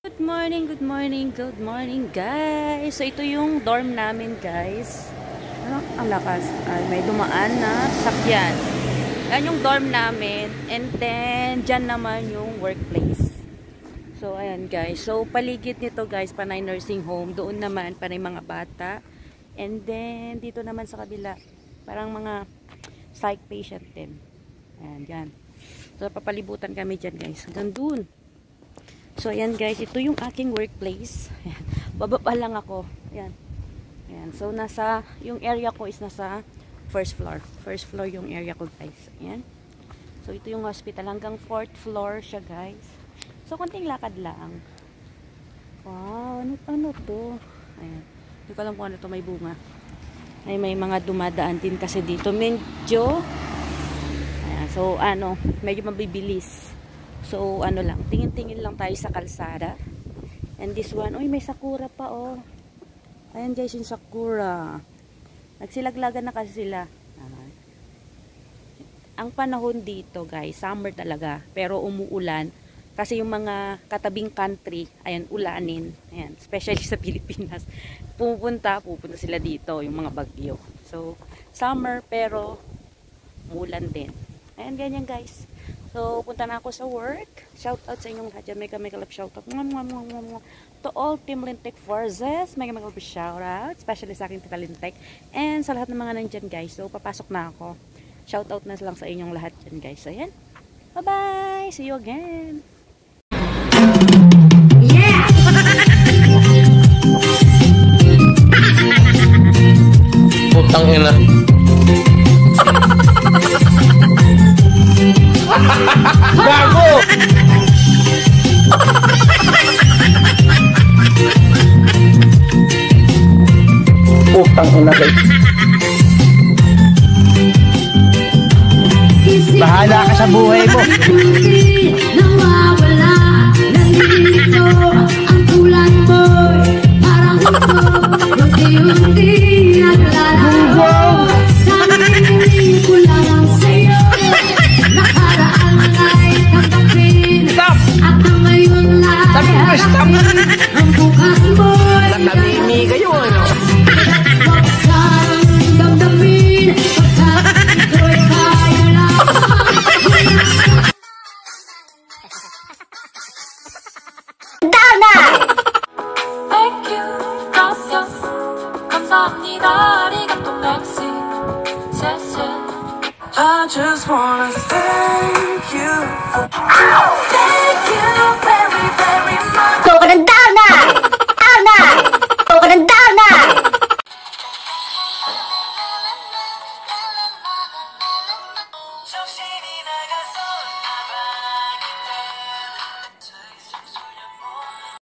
Good morning, good morning, good morning guys. So ito yung dorm namin guys. Ang lakas. May dumaan na sasakyan. Yan yung dorm namin. And then, dyan naman yung workplace. So ayan guys. So paligid nito guys, panay nursing home. Doon naman, panay mga bata. And then, dito naman sa kabila, parang mga psych patient din. Ayan, dyan. So papalibutan kami dyan guys. Hanggang dun. So, ayan guys, ito yung aking workplace. Ayan. Baba pa lang ako. Ayan. Ayan. So, yung area ko is nasa first floor. First floor yung area ko guys. Ayan. So, ito yung hospital. Hanggang 4th floor siya guys. So, konting lakad lang. Wow, ano to? Ayan. Hindi ko alam kung ano to, may bunga. Ay, may mga dumadaan din kasi dito. Medyo, ayan. So, medyo mabibilis. So, lang, tingin-tingin lang tayo sa kalsada. And this one, uy, may sakura pa, oh. Ayan guys, yung sakura. Nagsilaglagan na kasi sila. Ang panahon dito, guys, summer talaga. Pero umuulan. Kasi yung mga katabing country, ayan, ulanin. Ayan, especially sa Pilipinas. Pupunta sila dito, yung mga bagyo. So, summer, pero umuulan din. Ayan, ganyan guys. So, punta na ako sa work. Shout out sa inyong lahat dyan. Mega love shout out. To all Team Lintek Forces. Mega love shout out. Especially sa aking Tita Lintek. And sa lahat ng mga nandyan guys. So, papasok na ako. Shout out na lang sa inyong lahat dyan guys. So, ayan. Bye-bye. See you again. Yeah! Putang ina. Gago! Putang ina guys. Bahala ka sa buhay mo. Nawawala, nandito ang kulan mo. Parang ito, unti-unti naglalago. Sarili ko lang sa'yo. Nakaraan ay tanggapin. At ang ngayon ay harapin. Ang bukas mo'y Natabimi kayo, ano? huwag kang damdamin. Pagkat ito'y kaya lang. Thank you, gracias, 감사합니다, 아리가또, merci, 谢谢. I just wanna thank you very, very much.